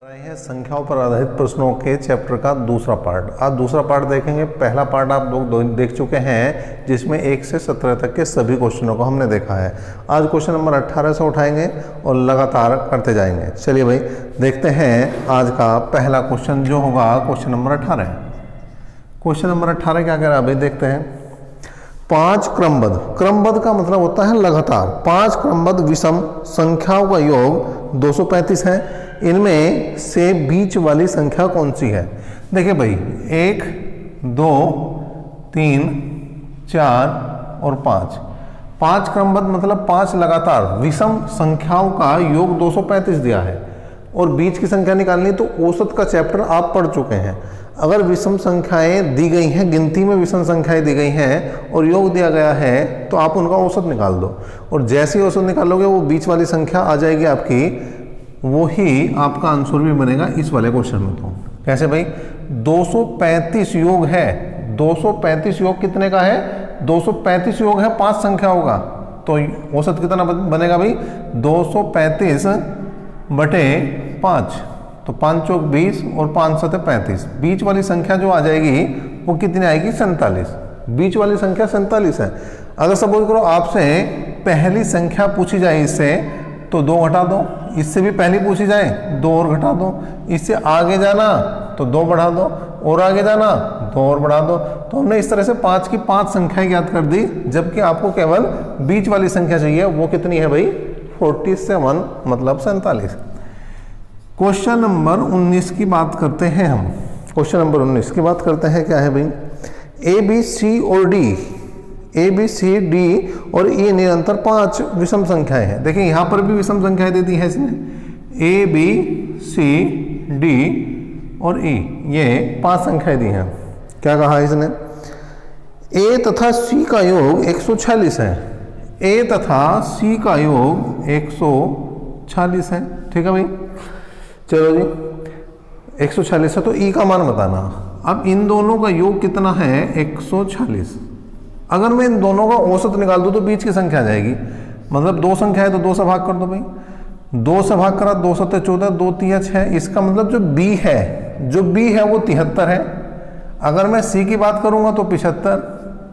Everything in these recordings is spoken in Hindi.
रहे हैं संख्याओं पर आधारित प्रश्नों के चैप्टर का दूसरा पार्ट। आज दूसरा पार्ट देखेंगे। पहला पार्ट आप लोग देख चुके हैं जिसमें 1 से 17 तक के सभी क्वेश्चनों को हमने देखा है। आज क्वेश्चन नंबर 18 से उठाएंगे और लगातार करते जाएंगे। चलिए भाई देखते हैं आज का पहला क्वेश्चन जो होगा क्वेश्चन नंबर 18। क्वेश्चन नंबर 18 क्या कह रहा है भाई, देखते हैं। 5 क्रमबद्ध, क्रमबद्ध का मतलब होता है लगातार। 5 क्रमबद्ध विषम संख्याओं का योग 235 है। इनमें से बीच वाली संख्या कौन सी है? देखिए भाई 1, 2, 3, 4 और 5। 5 क्रमबद्ध मतलब 5 लगातार विषम संख्याओं का योग 235 दिया है और बीच की संख्या निकालनी। तो औसत का चैप्टर आप पढ़ चुके हैं। अगर विषम संख्याएं दी गई हैं, गिनती में विषम संख्याएं दी गई हैं और योग दिया गया है तो आप उनका औसत निकाल दो और जैसे ही औसत निकालोगे वो बीच वाली संख्या आ जाएगी आपकी, वो ही आपका आंसर भी बनेगा इस वाले क्वेश्चन में। तो कैसे भाई, 235 योग है। 235 योग कितने का है? 235 योग है 5 संख्याओं का। तो औसत कितना बनेगा भाई? 235 बटे 5। तो 5 चौक 20 और 5 सते 35। बीच वाली संख्या जो आ जाएगी वो कितनी आएगी? 47। बीच वाली संख्या 47 है। अगर सपोज करो आपसे पहली संख्या पूछी जाए इससे तो 2 घटा दो, इससे भी पहली पूछी जाए 2 और घटा दो, इससे आगे जाना तो 2 बढ़ा दो और आगे जाना 2 और बढ़ा दो। तो हमने इस तरह से 5 की 5 संख्याएं याद कर दी, जबकि आपको केवल बीच वाली संख्या चाहिए। वो कितनी है भाई? 47 मतलब 47। क्वेश्चन नंबर 19 की बात करते हैं हम। क्वेश्चन नंबर 19 की बात करते हैं। क्या है भाई? ए बी सी और D, A B C D और ई निरंतर 5 विषम संख्याएं हैं। देखिए यहाँ पर भी विषम संख्याएं दे दी है इसने, ए बी सी डी और ई, ये 5 संख्याएं दी हैं। क्या कहा इसने? ए तथा सी का योग 146 है। ए तथा सी का योग 146 है। ठीक है भाई, चलो जी 146 है तो ई का मान बताना। अब इन दोनों का योग कितना है? 146। अगर मैं इन दोनों का औसत निकाल दूं तो बीच की संख्या आ जाएगी। मतलब 2 संख्या है तो 2 से भाग कर दो भाई। 2 से भाग करा, 2 सत्ते 14, 2 तिया 6। इसका मतलब जो बी है वो 73 है। अगर मैं सी की बात करूंगा तो 75,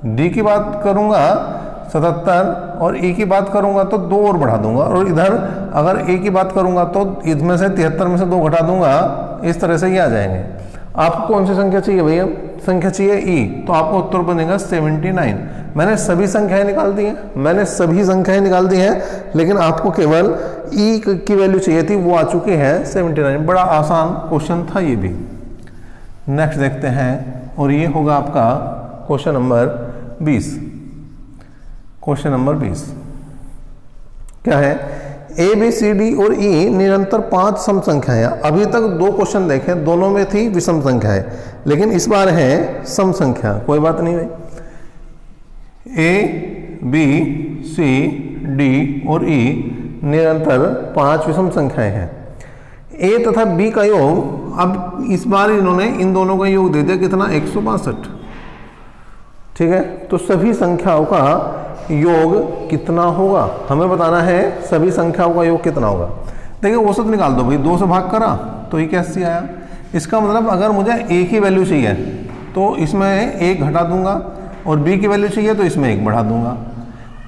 डी की बात करूंगा 77 और ई की बात करूंगा तो 2 और बढ़ा दूंगा। और इधर अगर ए की बात करूंगा तो इसमें से 73 में से 2 घटा दूंगा। इस तरह से ये आ जाएंगे। आपको कौन सी संख्या चाहिए भैया? संख्या चाहिए ई। तो आपको उत्तर बनेगा 79। मैंने सभी संख्याएं निकाल दी हैं, लेकिन आपको केवल ई की वैल्यू चाहिए थी, वो आ चुकी है 79। बड़ा आसान क्वेश्चन था ये भी। नेक्स्ट देखते हैं और ये होगा आपका क्वेश्चन नंबर 20। क्वेश्चन नंबर 20 क्या है? ए बी सी डी और ई निरंतर 5 सम संख्याएं। अभी तक 2 क्वेश्चन देखे, दोनों में थी विषम संख्याएं, लेकिन इस बार है सम संख्या। कोई बात नहीं भाई। ए बी सी डी और ई निरंतर 5 विषम संख्याएं हैं। ए तथा बी का योग, अब इस बार इन्होंने इन दोनों का योग दे दिया कितना? 162। ठीक है, तो सभी संख्याओं का योग कितना होगा हमें बताना है। सभी संख्याओं का योग कितना होगा? देखिए औसत निकाल दो भाई। 2 से भाग करा तो ये कैसे आया? इसका मतलब अगर मुझे ए की वैल्यू चाहिए तो इसमें 1 घटा दूंगा और बी की वैल्यू चाहिए तो इसमें 1 बढ़ा दूंगा।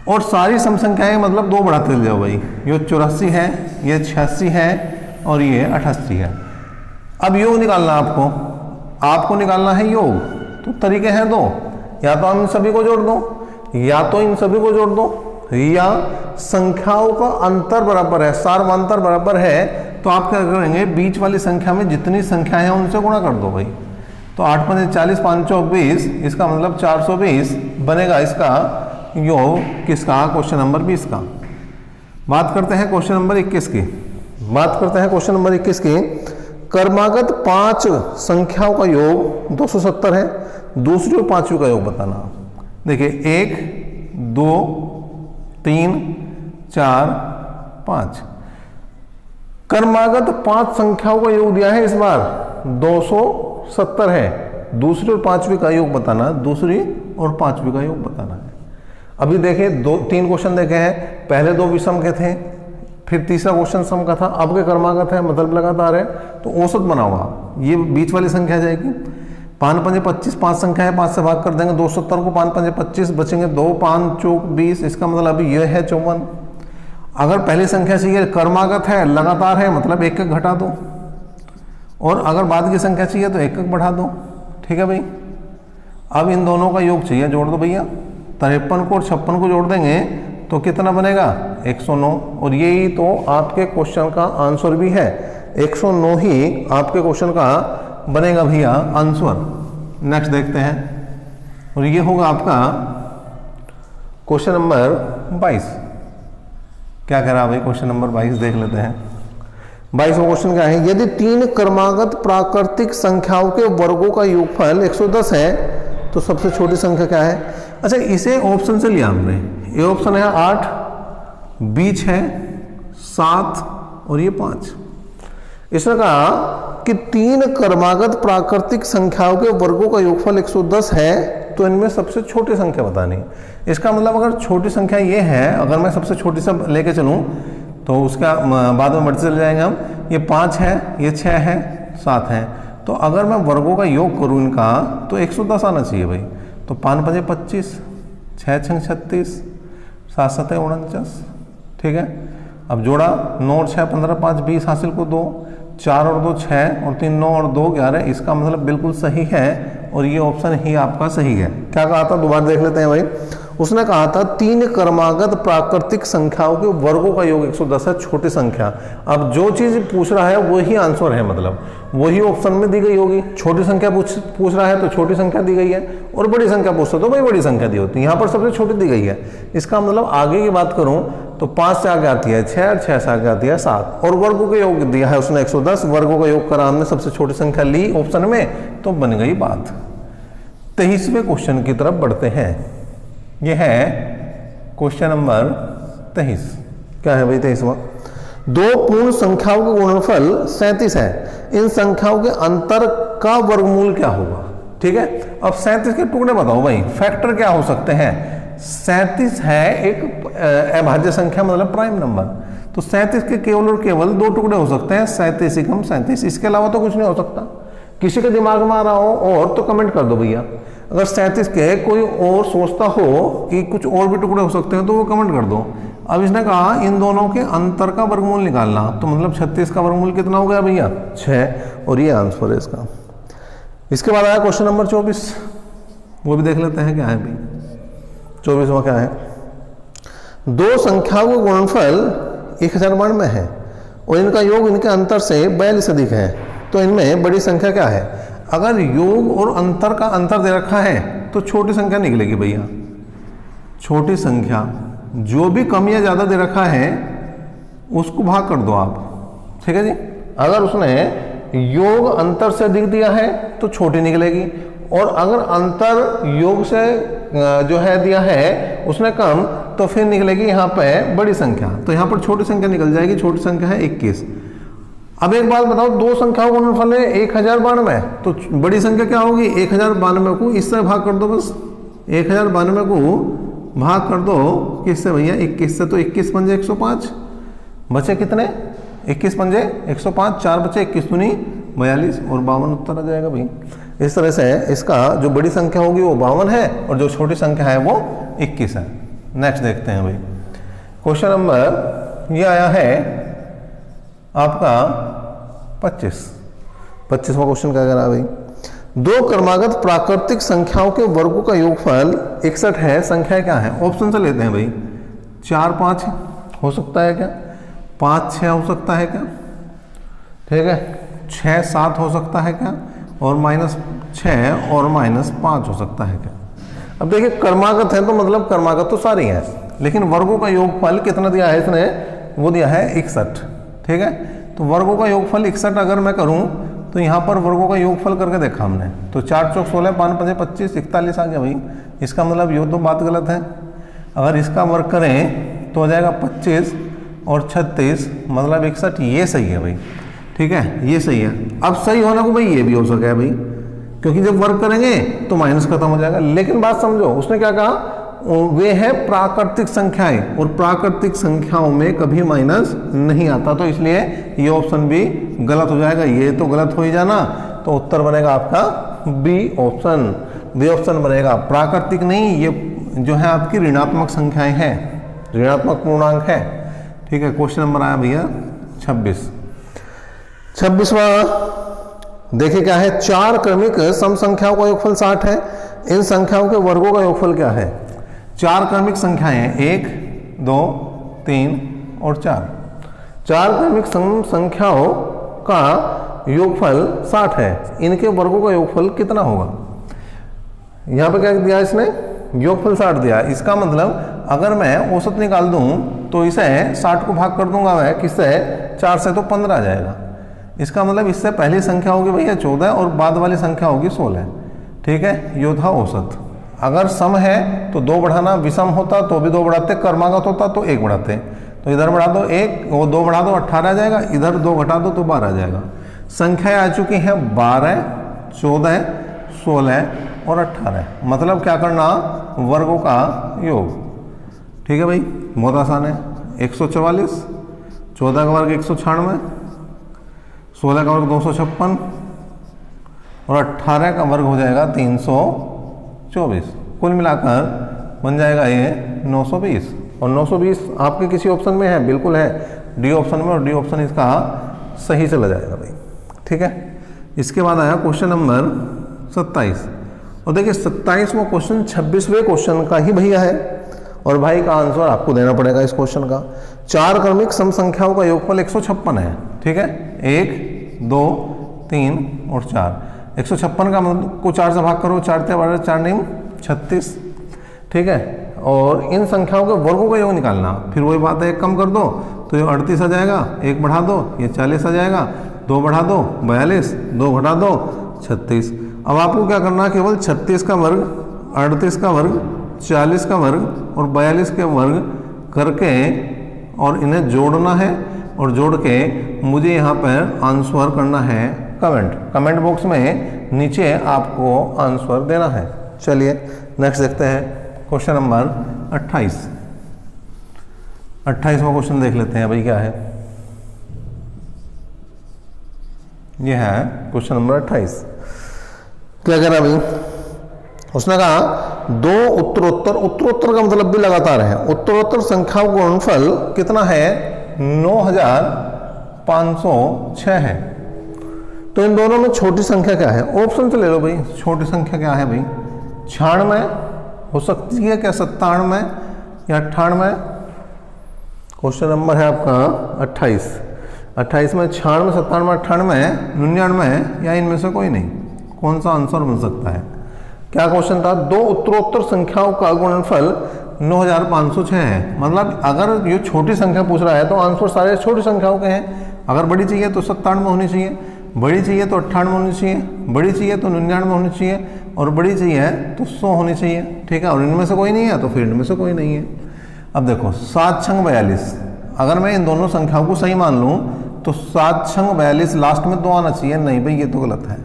और सारी सम संख्याएं मतलब 2 बढ़ाते चले जाओ भाई। ये 84 है, ये 86 है और ये 88 है। अब योग निकालना आपको निकालना है योग। तो तरीके हैं 2, या तो हम इन सभी को जोड़ दो या तो इन सभी को जोड़ दो, या संख्याओं का अंतर बराबर है, सार्वंतर बराबर है तो आप क्या करेंगे? बीच वाली संख्या में जितनी संख्या है उनसे गुणा कर दो भाई। तो 8 × 5 = 40, 5 चौक 20, इसका मतलब 420 बनेगा इसका योग। किसका? क्वेश्चन नंबर 20 का। बात करते हैं क्वेश्चन नंबर 21 की। क्वेश्चन नंबर 21 की। क्रमागत 5 संख्याओं का योग 270 है। दूसरी और पांचवी का योग बताना। देखिए 1, 2, 3, 4, 5। क्रमागत 5 संख्याओं का योग दिया है इस बार 270 है। दूसरी और पांचवी का योग बताना है। अभी देखिए 3 क्वेश्चन देखे हैं। पहले 2 विषम के थे, फिर तीसरा क्वेश्चन सम का था, अब के क्रमागत है मतलब लगातार है, तो औसत बनाओ आप, ये बीच वाली संख्या आ जाएगी। 5 पंजे 25, 5 संख्या है, 5 से भाग कर देंगे 270 को, 5 पंजे 25 बचेंगे 2, 5 चौक 20, इसका मतलब अभी यह है 54। अगर पहली संख्या चाहिए क्रमागत है लगातार है मतलब एक एक घटा दो, और अगर बाद की संख्या चाहिए तो एक एक बढ़ा दो, ठीक है भाई। अब इन दोनों का योग चाहिए, जोड़ दो भैया, 53 को और 56 को जोड़ देंगे तो कितना बनेगा 109, और यही तो आपके क्वेश्चन का आंसर भी है, 109 ही आपके क्वेश्चन का बनेगा भैया आंसर। नेक्स्ट देखते हैं, और ये होगा आपका क्वेश्चन नंबर 22। क्या कह रहा है भाई क्वेश्चन नंबर 22, देख लेते हैं। 22वां क्वेश्चन क्या है, यदि 3 क्रमागत प्राकृतिक संख्याओं के वर्गों का योगफल 110 है तो सबसे छोटी संख्या क्या है। अच्छा, इसे ऑप्शन से लिया हमने, ये ऑप्शन है 8, बीच है 7 और ये 5। इसने कहा कि 3 क्रमागत प्राकृतिक संख्याओं के वर्गों का योगफल 110 है तो इनमें सबसे छोटी संख्या बतानी। इसका मतलब अगर छोटी संख्या ये है, अगर मैं सबसे छोटी से लेके चलूं तो उसका बाद में बढ़ते चले जाएंगे हम, ये 5 है, ये 6 है, 7 है, तो अगर मैं वर्गों का योग करूं इनका तो 110 आना चाहिए भाई। तो 5 पंजे 25, 6 छंग 36, 7 सतह 49, ठीक है। अब जोड़ा 9 और 6 15, 5 20, हासिल को 2, 4 और 2 6 और 3 9 और 2 11, इसका मतलब बिल्कुल सही है और ये ऑप्शन ही आपका सही है। क्या कहा था, दोबारा देख लेते हैं भाई। उसने कहा था 3 क्रमागत प्राकृतिक संख्याओं के वर्गों का योग 110 है, छोटी संख्या। अब जो चीज पूछ रहा है वही आंसर है, मतलब वही ऑप्शन में दी गई होगी। छोटी संख्या पूछ रहा है तो छोटी संख्या दी गई है, और बड़ी संख्या पूछता तो भाई बड़ी संख्या दी होती है। यहाँ पर सबसे छोटी दी गई है। इसका मतलब आगे की बात करूं तो 5 से आगे आती है 6, 6 से आगे आती है 7, और वर्गों का योग दिया है उसने 110, वर्गों का योग करा हमने, सबसे छोटी संख्या ली ऑप्शन में, तो बन गई बात। 23वें क्वेश्चन की तरफ बढ़ते हैं। यह है क्वेश्चन नंबर 23। क्या है भाई 23वां, 2 पूर्ण संख्याओं का गुणनफल 37 है, इन संख्याओं के अंतर का वर्गमूल क्या होगा। ठीक है, अब 37 के टुकड़े बताओ भाई, फैक्टर क्या हो सकते हैं। 37 है एक अभाज्य संख्या, मतलब प्राइम नंबर, तो 37 के केवल और केवल 2 टुकड़े हो सकते हैं, 37 एकम 37, इसके अलावा तो कुछ नहीं हो सकता। किसी के दिमाग में आ रहा हो और तो कमेंट कर दो भैया। अगर 37 के कोई और सोचता हो कि कुछ और भी टुकड़े हो सकते हैं तो वो कमेंट कर दो। अब इसने कहा इन दोनों के अंतर का वर्गमूल निकालना, तो मतलब 36 का वर्गमूल कितना हो गया भैया 6, और ये आंसर है इसका। इसके बाद आया क्वेश्चन नंबर 24, वो भी देख लेते हैं क्या है भाई। 24वां क्या है, 2 संख्याओं का गुणनफल 1092 है और इनका योग इनके अंतर से 42 अधिक है, तो इनमें बड़ी संख्या क्या है। अगर योग और अंतर का अंतर दे रखा है तो छोटी संख्या निकलेगी भैया। छोटी संख्या जो भी कम या ज्यादा दे रखा है उसको भाग कर दो आप, ठीक है जी। अगर उसने योग अंतर से अधिक दिया है तो छोटी निकलेगी, और अगर अंतर योग से जो है दिया है उसने कम, तो फिर निकलेगी यहाँ पे बड़ी संख्या। तो यहाँ पर छोटी संख्या निकल जाएगी, छोटी संख्या है 21। अब एक बात बताओ, 2 संख्याओं का गुणनफल है 1092, तो बड़ी संख्या क्या होगी 1092 को इससे भाग कर दो, बस 1092 को भाग कर दो किससे भैया 21 से, तो 21 पंजे 105, बचे कितने 21 पंजे 105, 4 बचे 21 दूनी 42 और 52 उत्तर आ जाएगा भाई। इस तरह से इसका जो बड़ी संख्या होगी वो 52 है और जो छोटी संख्या है वो 21 है। नेक्स्ट देखते हैं भाई, क्वेश्चन नंबर ये आया है आपका 25वां क्वेश्चन क्या कह रहा है भाई, 2 क्रमागत प्राकृतिक संख्याओं के वर्गों का योगफल 61 है, संख्या क्या है। ऑप्शन से लेते हैं भाई, 4 5 हो सकता है क्या, 5 6 हो सकता है क्या, ठीक है, 6 7 हो सकता है क्या, और -6 और -5 हो सकता है क्या। अब देखिए क्रमागत है तो मतलब क्रमागत तो सारी है, लेकिन वर्गों का योगफल कितना दिया है इसने, वो दिया है 61, ठीक है। तो वर्गों का योगफल 61 अगर मैं करूं तो यहाँ पर वर्गों का योगफल करके देखा हमने, तो 4 चौक 16, 5 पंजे 25, 41 आ गया भाई। इसका मतलब ये तो बात गलत है। अगर इसका वर्ग करें तो हो जाएगा 25 और 36, मतलब 61, ये सही है भाई, ठीक है, ये सही है। अब सही होना को भाई ये भी हो सके भाई, क्योंकि जब वर्ग करेंगे तो माइनस खत्म हो जाएगा। लेकिन बात समझो, उसने क्या कहा वे है प्राकृतिक संख्याएं, और प्राकृतिक संख्याओं में कभी माइनस नहीं आता, तो इसलिए ये ऑप्शन भी गलत हो जाएगा। ये तो गलत हो ही जाना, तो उत्तर बनेगा आपका बी ऑप्शन। बी ऑप्शन बनेगा। प्राकृतिक नहीं, ये जो है आपकी ऋणात्मक संख्याएं हैं, ऋणात्मक पूर्णांक है। ठीक है, क्वेश्चन नंबर आया भैया 26वां देखिए क्या है। चार क्रमिक सम संख्याओं का योगफल 60 है, इन संख्याओं के वर्गों का योगफल क्या है। चार क्रमिक संख्याएं हैं, 1 2 3 और 4। चार क्रमिक सम संख्याओं का योगफल 60 है, इनके वर्गों का योगफल कितना होगा। यहां पे क्या दिया इसने, योगफल 60 दिया। इसका मतलब अगर मैं औसत निकाल दूं तो इसे 60 को भाग कर दूंगा मैं किससे, 4 से, तो 15 आ जाएगा। इसका मतलब इससे पहली संख्या होगी भैया 14 और बाद वाली संख्या होगी 16। ठीक है, यो था औसत। अगर सम है तो 2 बढ़ाना, विषम होता तो भी 2 बढ़ाते, क्रमागत होता तो 1 बढ़ाते। तो इधर बढ़ा दो 1, वो 2 बढ़ा दो 18 आ जाएगा, इधर 2 घटा दो तो 12 आ जाएगा। संख्याएं आ चुकी हैं 12, 14, 16 और 18। मतलब क्या करना, वर्गों का योग। ठीक है भाई, बहुत आसान है। 144, 14 का वर्ग 196, 16 का वर्ग 256 और 18 का वर्ग हो जाएगा 324। कुल मिलाकर बन जाएगा ये 920। और 920 आपके किसी ऑप्शन में है, बिल्कुल है डी ऑप्शन में, और डी ऑप्शन इसका सही चला जाएगा भाई। ठीक है, इसके बाद आया क्वेश्चन नंबर 27। और देखिए 27वां क्वेश्चन 26वें क्वेश्चन का ही भैया है, और भाई का आंसर आपको देना पड़ेगा इस क्वेश्चन का। चार क्रमिक सम संख्याओं का योगफल 156 है। ठीक है, 1 2 3 और 4। 156 का मतलब को 4 से भाग करो, 4 × 12 4 9 36। ठीक है, और इन संख्याओं के वर्गों का योग निकालना। फिर वही बात है, एक कम कर दो तो ये 38 आ जाएगा, 1 बढ़ा दो ये 40 आ जाएगा, 2 बढ़ा दो 42, 2 घटा दो 36। अब आपको क्या करना है, केवल 36 का वर्ग, 38 का वर्ग, 40 का वर्ग और 42 के वर्ग करके और इन्हें जोड़ना है, और जोड़ के मुझे यहाँ पर आंसर करना है कमेंट बॉक्स में नीचे आपको आंसर देना है। चलिए नेक्स्ट देखते हैं क्वेश्चन नंबर 28। 28वां क्वेश्चन देख लेते हैं भाई क्या है। ये है क्वेश्चन नंबर 28। क्या कह रहा भाई, उसने कहा दो उत्तरोत्तर का मतलब भी लगातार है। उत्तरोत्तर संख्याओं का गुणनफल कितना है, 9506 है। तो इन दोनों में छोटी संख्या क्या है, ऑप्शन से ले लो भाई। छोटी संख्या क्या है भाई, 96 हो सकती है क्या, 97 या 98। क्वेश्चन नंबर है आपका 28। 28 में 96, 97, 98, 99 या इनमें से कोई नहीं। कौन सा आंसर बन सकता है। क्या क्वेश्चन था, दो उत्तरोत्तर संख्याओं का गुणनफल 9506 है। मतलब अगर ये छोटी संख्या पूछ रहा है तो आंसर सारे छोटी संख्याओं के हैं। अगर बड़ी चाहिए तो 97 होनी चाहिए, बड़ी चाहिए तो 98 होनी चाहिए, बड़ी चाहिए तो 99 होनी चाहिए, और बड़ी चाहिए तो 100 होनी चाहिए। ठीक है, और इनमें से कोई नहीं है तो फिर इनमें से कोई नहीं है। अब देखो 7 छंग 42, अगर मैं इन दोनों संख्याओं को सही मान लूँ तो 7 छंग 42 लास्ट में 2 आना चाहिए। नहीं भाई, ये तो गलत है।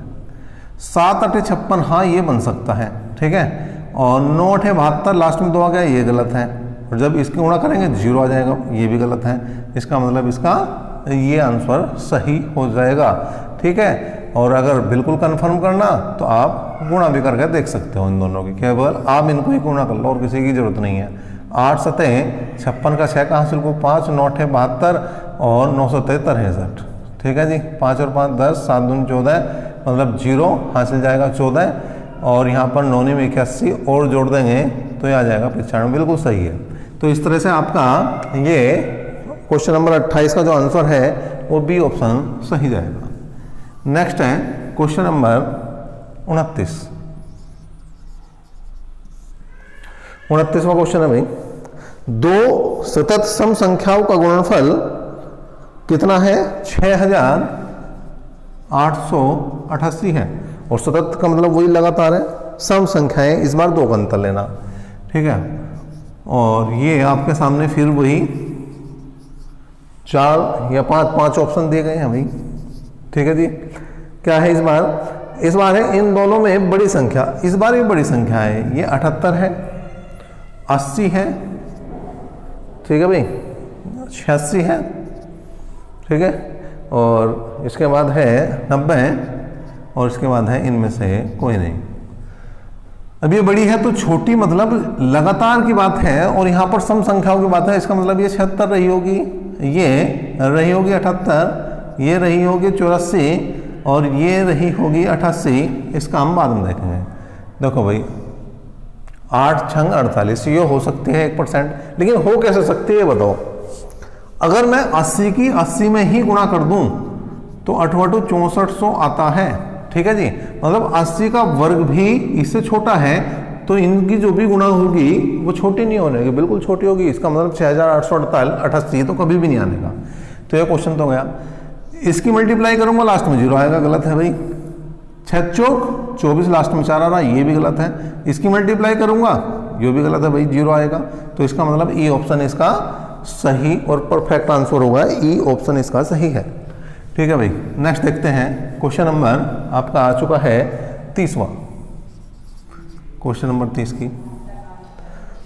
7 8 56, हाँ ये बन सकता है। ठीक है, और 9 8 72 लास्ट में 2 आ गया, ये गलत है। और जब इसकी गुणा करेंगे 0 आ जाएगा, ये भी गलत है। इसका मतलब इसका ये आंसर सही हो जाएगा। ठीक है, और अगर बिल्कुल कंफर्म करना तो आप गुणा भी करके देख सकते हो इन दोनों की, केवल आप इनको ही गुणा कर लो और किसी की जरूरत नहीं है। 8 7 56 का 6 का हासिल को 5, 9 8 72 और 9 7 63। ठीक है जी, 5 और 5 10, 7 दूनी 14, मतलब 0 हासिल जाएगा 14, और यहाँ पर 9 में 81 और जोड़ देंगे तो ये आ जाएगा 95। बिल्कुल सही है। तो इस तरह से आपका ये क्वेश्चन नंबर 28 का जो आंसर है वो बी ऑप्शन सही जाएगा। नेक्स्ट है क्वेश्चन नंबर 29। 29वां क्वेश्चन है भाई, दो सतत सम संख्याओं का गुणनफल कितना है, 6888 है। और सतत का मतलब वही लगातार है, सम संख्याएं, इस बार 2 का अंतर लेना। ठीक है, और ये आपके सामने फिर वही 4 या 5 ऑप्शन दिए गए हैं भाई। ठीक है जी, क्या है इस बार है इन दोनों में बड़ी संख्या। इस बार भी बड़ी संख्या है, ये 78 है, 80 है, ठीक है भाई, 86 है, ठीक है, और इसके बाद है 90 और इसके बाद है इनमें से कोई नहीं। अब ये बड़ी है तो छोटी मतलब लगातार की बात है, और यहाँ पर सम संख्याओं की बात है, इसका मतलब ये 76 रही होगी, ये रही होगी 78, ये रही होगी 84 और ये रही होगी 88। इसका हम बाद में देखेंगे। देखो भाई 8 छंग 48, ये हो सकती है 1%, लेकिन हो कैसे सकती है बताओ। अगर मैं 80 की 80 में ही गुणा कर दूं तो 8 × 8 = 6400 आता है, ठीक है जी। मतलब 80 का वर्ग भी इससे छोटा है, तो इनकी जो भी गुणा होगी वो छोटी नहीं होने की, बिल्कुल छोटी होगी। इसका मतलब 6888 तो कभी भी नहीं आने का। तो ये क्वेश्चन तो गया। इसकी मल्टीप्लाई करूंगा लास्ट में 0 आएगा, गलत है भाई। 6 चौक 24, लास्ट में 4 आ रहा, ये भी गलत है। इसकी मल्टीप्लाई करूंगा, ये भी गलत है भाई, 0 आएगा। तो इसका मतलब ई ऑप्शन इसका सही और परफेक्ट आंसर होगा, ई ऑप्शन इसका सही है, ठीक है भाई। नेक्स्ट देखते हैं, क्वेश्चन नंबर आपका आ चुका है 30वां। क्वेश्चन नंबर 30 की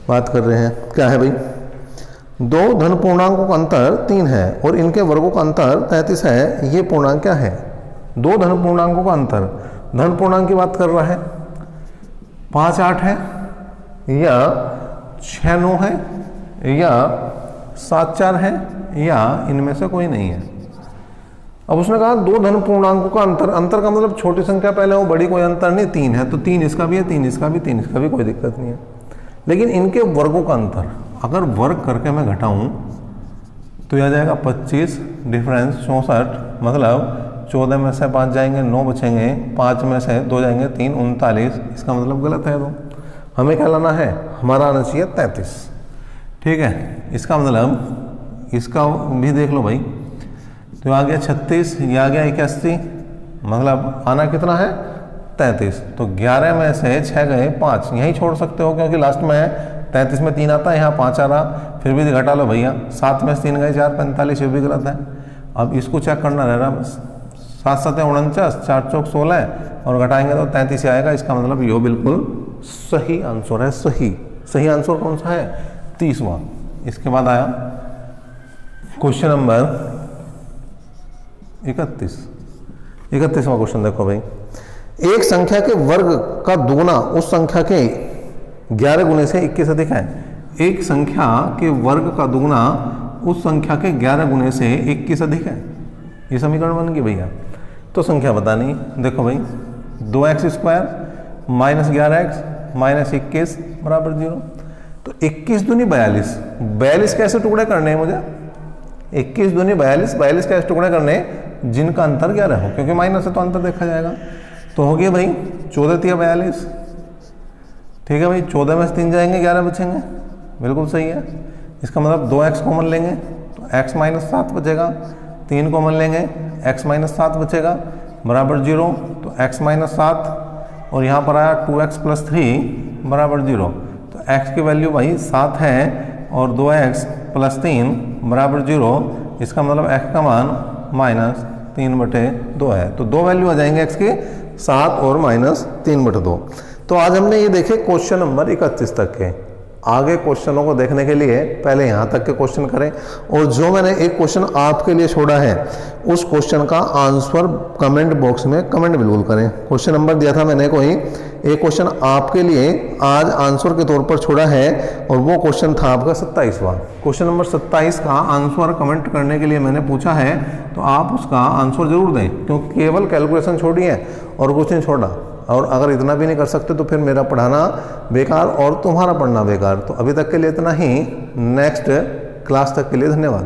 बात कर रहे हैं। क्या है भाई, 2 धन पूर्णांकों का अंतर 3 है और इनके वर्गों का अंतर 33 है, ये पूर्णांक क्या है। 2 धन पूर्णांकों का अंतर, धन पूर्णांक की बात कर रहा है, 5 8 है या 6 9 है या 7 4 है या इनमें से कोई नहीं है। अब उसने कहा 2 धन पूर्णांकों का अंतर, अंतर का मतलब छोटी संख्या पहले हो, बड़ी कोई अंतर नहीं, 3 है तो 3 इसका भी है, 3 इसका भी, 3 इसका भी, कोई दिक्कत नहीं है। लेकिन इनके वर्गों का अंतर अगर वर्ग करके मैं घटाऊं तो यह जाएगा 25, डिफरेंस 64, मतलब 14 में से 5 जाएंगे 9 बचेंगे, 5 में से 2 जाएंगे 3, 39। इसका मतलब गलत है। तो हमें क्या लाना है, हमारा आना चाहिए 33, ठीक है। इसका मतलब इसका भी देख लो भाई, तो आ गया 36, ये आ गया 81, मतलब आना कितना है 33। तो 11 में से 6 गए 5, यहीं छोड़ सकते हो क्योंकि लास्ट में है, 33 में 3 आता है, यहाँ 5 आ रहा, फिर भी घटा लो भैया। 7 में से 3 गए 4, 45, ये भी गलत है। अब इसको चेक करना रह रहा बस, 7 7 49, 4 चौक 16 और घटाएंगे तो 33 आएगा। इसका मतलब ये बिल्कुल सही आंसर है, सही आंसर कौन सा है, 30वां। इसके बाद आया क्वेश्चन नंबर 31वां क्वेश्चन। देखो भाई, एक संख्या के वर्ग का दुगुना उस संख्या के 11 गुने से 21 अधिक है। एक संख्या के वर्ग का दुगुना उस संख्या के 11 गुने से 21 अधिक है, ये समीकरण बन गई भैया। तो संख्या बतानी, देखो भाई 2x² - 11x - 21 बराबर 0। तो 21 दूनी 42, 42 कैसे टुकड़े करने हैं मुझे, 21 दूनी 42, 42 कैसे टुकड़े करने हैं जिनका अंतर 11 हो, क्योंकि माइनस से तो अंतर देखा जाएगा। तो हो गया भाई 14 × 42, ठीक है भाई। 14 में से 3 जाएंगे 11 बचेंगे, बिल्कुल सही है। इसका मतलब 2x कॉमन लेंगे तो x - 7 बचेगा, 3 कॉमन लेंगे x - 7 बचेगा बराबर 0। तो x - 7 और यहाँ पर आया 2x + 3 बराबर 0। तो x की वैल्यू भाई 7 है और 2x + 3 बराबर 0। इसका मतलब x का मान -3/2 है। तो 2 वैल्यू आ जाएंगे x के, 7 और -3/2। तो आज हमने ये देखे क्वेश्चन नंबर 31 तक के। आगे क्वेश्चनों को देखने के लिए पहले यहाँ तक के क्वेश्चन करें, और जो मैंने एक क्वेश्चन आपके लिए छोड़ा है उस क्वेश्चन का आंसर कमेंट बॉक्स में कमेंट बिल्कुल करें। क्वेश्चन नंबर दिया था मैंने कोई, एक क्वेश्चन आपके लिए आज आंसर के तौर पर छोड़ा है और वो क्वेश्चन था आपका 27वां। क्वेश्चन नंबर 27 का आंसर कमेंट करने के लिए मैंने पूछा है, तो आप उसका आंसर जरूर दें, क्योंकि केवल कैलकुलेशन छोड़ी है और कुछ नहीं छोड़ा। और अगर इतना भी नहीं कर सकते तो फिर मेरा पढ़ाना बेकार और तुम्हारा पढ़ना बेकार। तो अभी तक के लिए इतना ही, नेक्स्ट क्लास तक के लिए धन्यवाद।